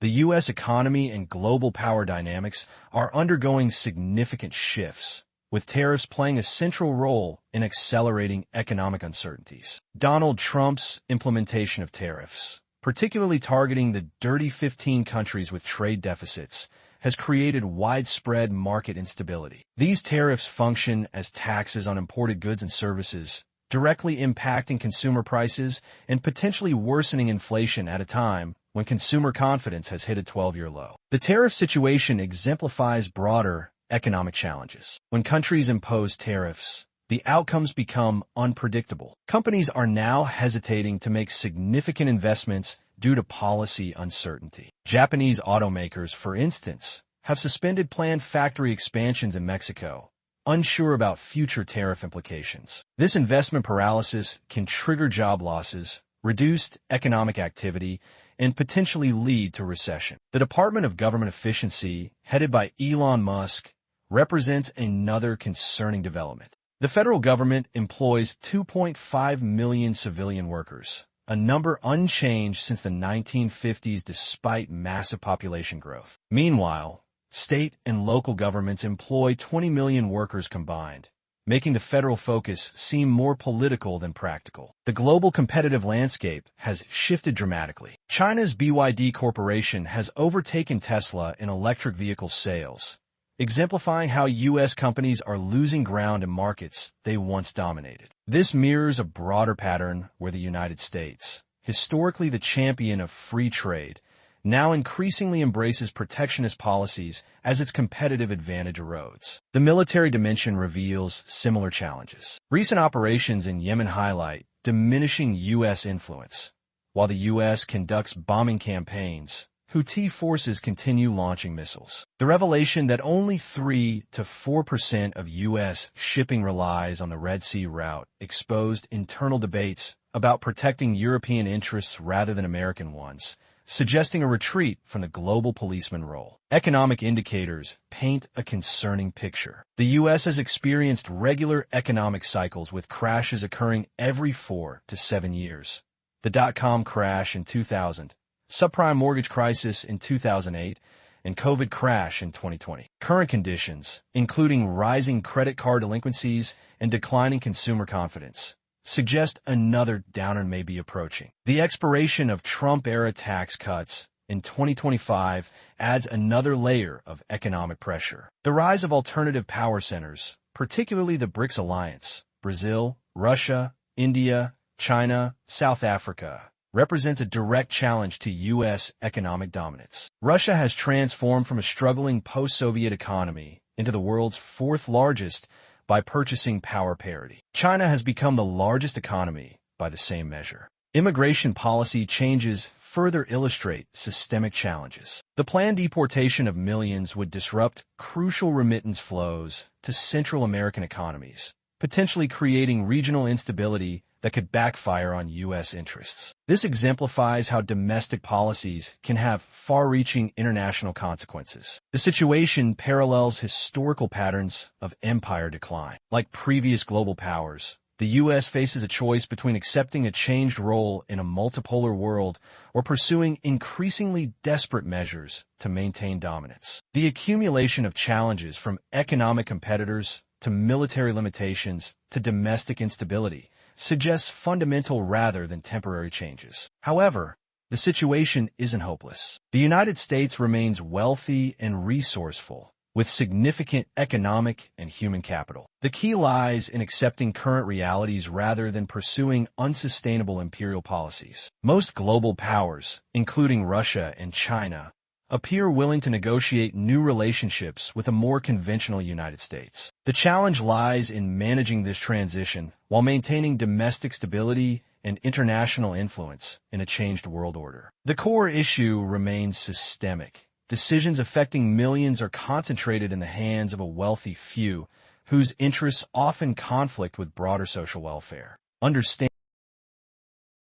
The U.S. economy and global power dynamics are undergoing significant shifts, with tariffs playing a central role in accelerating economic uncertainties. Donald Trump's implementation of tariffs, particularly targeting the dirty 15 countries with trade deficits, has created widespread market instability. These tariffs function as taxes on imported goods and services, directly impacting consumer prices and potentially worsening inflation at a time when consumer confidence has hit a 12-year low. The tariff situation exemplifies broader economic challenges. When countries impose tariffs, the outcomes become unpredictable. Companies are now hesitating to make significant investments due to policy uncertainty. Japanese automakers, for instance, have suspended planned factory expansions in Mexico, unsure about future tariff implications. This investment paralysis can trigger job losses, reduced economic activity, and potentially lead to recession. The Department of Government Efficiency, headed by Elon Musk, represents another concerning development. The federal government employs 2.5 million civilian workers, a number unchanged since the 1950s despite massive population growth. Meanwhile, state and local governments employ 20 million workers combined, making the federal focus seem more political than practical. The global competitive landscape has shifted dramatically. China's BYD Corporation has overtaken Tesla in electric vehicle sales, exemplifying how U.S. companies are losing ground in markets they once dominated. This mirrors a broader pattern where the United States, historically the champion of free trade, now increasingly embraces protectionist policies as its competitive advantage erodes. The military dimension reveals similar challenges. Recent operations in Yemen highlight diminishing U.S. influence. While the U.S. conducts bombing campaigns, Houthi forces continue launching missiles. The revelation that only 3 to 4% of U.S. shipping relies on the Red Sea route exposed internal debates about protecting European interests rather than American ones, suggesting a retreat from the global policeman role. Economic indicators paint a concerning picture. The U.S. has experienced regular economic cycles with crashes occurring every 4 to 7 years. The dot-com crash in 2000, subprime mortgage crisis in 2008, and COVID crash in 2020. Current conditions, including rising credit card delinquencies and declining consumer confidence, suggest another downturn may be approaching. The expiration of Trump-era tax cuts in 2025 adds another layer of economic pressure. The rise of alternative power centers, particularly the BRICS alliance, Brazil, Russia, India, China, South Africa, represents a direct challenge to U.S. economic dominance. Russia has transformed from a struggling post-Soviet economy into the world's fourth largest by purchasing power parity. China has become the largest economy by the same measure. Immigration policy changes further illustrate systemic challenges. The planned deportation of millions would disrupt crucial remittance flows to Central American economies, potentially creating regional instability that could backfire on U.S. interests. This exemplifies how domestic policies can have far-reaching international consequences. The situation parallels historical patterns of empire decline. Like previous global powers, the U.S. faces a choice between accepting a changed role in a multipolar world or pursuing increasingly desperate measures to maintain dominance. The accumulation of challenges from economic competitors to military limitations to domestic instability suggests fundamental rather than temporary changes. However, the situation isn't hopeless. The United States remains wealthy and resourceful, with significant economic and human capital. The key lies in accepting current realities rather than pursuing unsustainable imperial policies. Most global powers, including Russia and China, appear willing to negotiate new relationships with a more conventional United States. The challenge lies in managing this transition while maintaining domestic stability and international influence in a changed world order. The core issue remains systemic. Decisions affecting millions are concentrated in the hands of a wealthy few, whose interests often conflict with broader social welfare. Understand